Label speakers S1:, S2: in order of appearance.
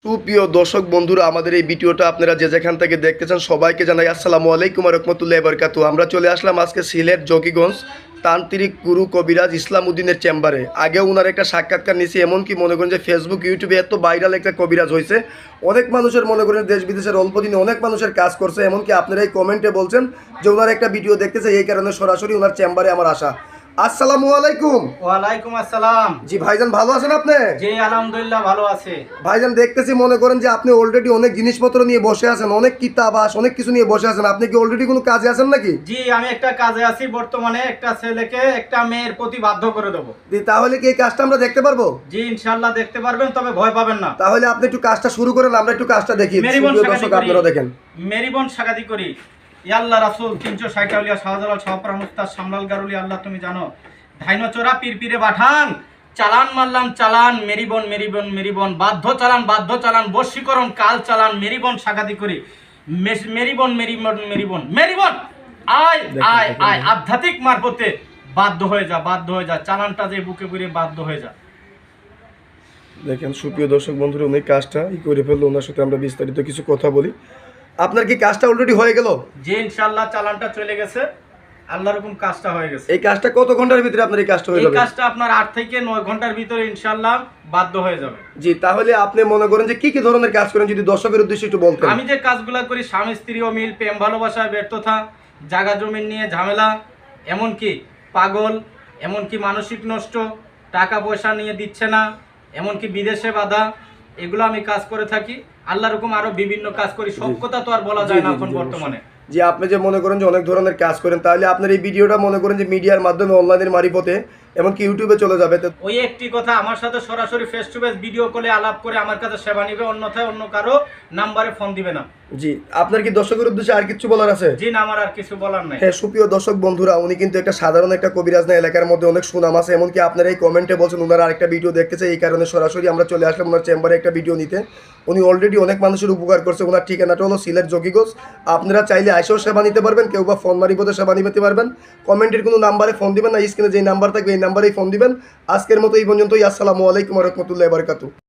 S1: সুপ্রিয় দর্শক বন্ধুরা, আমাদের এই ভিডিওটা আপনারা যে যেখান থেকে দেখতেছেন সবাইকে জানাই আসসালামু আলাইকুম ওয়া রাহমাতুল্লাহি ওয়া বারাকাতুহু। আমরা চলে আসলাম আজকে সিলেট জকিগঞ্জ তান্ত্রিক গুরু কবিরাজ ইসলাম উদ্দিনের চেম্বারে। আগেও ওনার একটা সাক্ষাৎকার নিয়েছি, এমনকি মনে করেন যে ফেসবুক ইউটিউবে এত ভাইরাল একটা কবিরাজ হয়েছে, অনেক মানুষের মনে করেন দেশ বিদেশের অল্প দিনে অনেক মানুষের কাজ করছে। এমনকি আপনারা এই কমেন্টে বলছেন যে ওনার একটা ভিডিও দেখতেছে, এই কারণে সরাসরি ওনার চেম্বারে আমার আসা। আসসালামু আলাইকুম।
S2: ওয়ালাইকুম আসসালাম।
S1: জি ভাইজান, ভালো আছেন আপনি?
S2: জি আলহামদুলিল্লাহ ভালো আছে।
S1: ভাইজান দেখতেছি মনে করেন যে আপনি অলরেডি অনেক জিনিসপত্র নিয়ে বসে আছেন, অনেক কিতাবাস অনেক কিছু নিয়ে বসে আছেন। আপনি কি অলরেডি কোনো কাজে আছেন নাকি?
S2: জি আমি একটা কাজে আছি বর্তমানে, একটা ছেলেকে একটা মেয়ের প্রতি বাধ্য করে দেবো।
S1: জি, তাহলে কি এই কাজটা আমরা দেখতে পারবো?
S2: জি ইনশাআল্লাহ দেখতে পারবেন, তবে ভয় পাবেন না।
S1: তাহলে আপনি একটু কাজটা শুরু করেন, আমরা একটু কাজটা দেখি।
S2: মেরিবন
S1: দর্শক আপনারা দেখেন।
S2: মেরিবন সাগাতি করি। ইয়াল্লাহ রাসূল 360 আউলিয়া শাহজালাল শাহপুরা মুস্তাদ সামলাল গারুলি আল্লাহ তুমি জানো। ধাইনচোরা পীরপিরে বাঠান চালান মারলাম চালান মেরিবন মেরিবন মেরিবন বাধ্য চালান বশীকরণ কাল চালান মেরিবন সাগাতি করি। মেরিবন মেরিবন মেরিবন মেরিবন আয় আয় আয় আধ্যাত্মিক মারফতে বাধ্য হয়ে যা চালানটা যে বুকে পুরে বাধ্য হয়ে যা।
S1: দেখেন সুপ্রিয় দর্শক বন্ধুরা, উনি কাজটা করে ফেললো। ওনার সাথে আমরা বিস্তারিত কিছু কথা বলি। আপনার কি কাজটা অলরেডি হয়ে গেল?
S2: জি ইনশাআল্লাহ চালানটা চলে গেছে, আল্লাহর হুকুম কাজটা হয়ে গেছে।
S1: এই কাজটা কত ঘন্টার ভিতরে আপনার এই কাজটা হয়ে যাবে?
S2: এই কাজটা আপনার 8 থেকে 9 ঘন্টার ভিতরে ইনশাআল্লাহ বাধ্য হয়ে যাবে।
S1: জি, তাহলে আপনি মনে করেন যে কি কি ধরনের কাজ করেন যদি দর্শকের উদ্দেশ্যে একটু বলতেন।
S2: আমি যে কাজগুলো করি, স্বামী স্ত্রী অমিল, প্রেম ভালোবাসা ব্যর্থতা, জায়গা জমিন নিয়ে ঝামেলা, এমনকি পাগল, এমনকি মানসিক নষ্ট, টাকা পয়সা নিয়ে দিচ্ছে না, এমনকি বিদেশে বাধা, এগুলো আমি কাজ করে থাকি। আল্লাহর হুকুম আরো বিভিন্ন কাজ করি, সব কথা তো আর বলা যায় না এখন বর্তমানে।
S1: যে আপনি যে মনে করেন যে অনেক ধরনের কাজ করেন, তাহলে আপনার এই ভিডিওটা মনে করেন যে মিডিয়ার মাধ্যমে অনলাইনের মারিফতে এমনকি ইউটিউবে চলে যাবে। তো
S2: ওই একটি কথা, আমার সাথে সরাসরি ফেস টু ফেস ভিডিও কলে আলাপ করে আমার কাছে সেবা নিবে, অন্যথায় অন্য কারো নাম্বারে ফোন দিবে না।
S1: জি, আপনার কি দর্শকের উদ্দেশ্যে আর কিছু বলার আছে?
S2: জি না, আমার আর কিছু বলার নাই।
S1: হ্যাঁ সুপ্রিয় দর্শক বন্ধুরা, উনি কিন্তু একটা সাধারণ একটা কবিরাজ না, এলাকার মধ্যে অনেক সুনাম আছে। এমনকি আপনারা এই কমেন্টে বলছেন ওনারা আরেকটা ভিডিও দেখতেছে, এই কারণে সরাসরি আমরা চলে আসলাম ওনার চেম্বারে একটা ভিডিও নিতে। উনি অলরেডি অনেক মানুষের উপকার করছে। ওনার ঠিকানাটা হলো সিলেট জকিগঞ্জ। আপনারা চাইলে আইসেও সেবা নিতে পারবেন, কেউ বা ফোন মারিপদে সেবা নিতে পারবেন। কমেন্টের কোনো নাম্বারে ফোন দিবেন না, স্ক্রিনে যেই নাম্বার থাকবে এই নাম্বারেই ফোন দিবেন। আজকের মতো এই পর্যন্তই। আসসালামু আলাইকুম ওয়া রাহমাতুল্লাহি ওয়া বারাকাতুহু।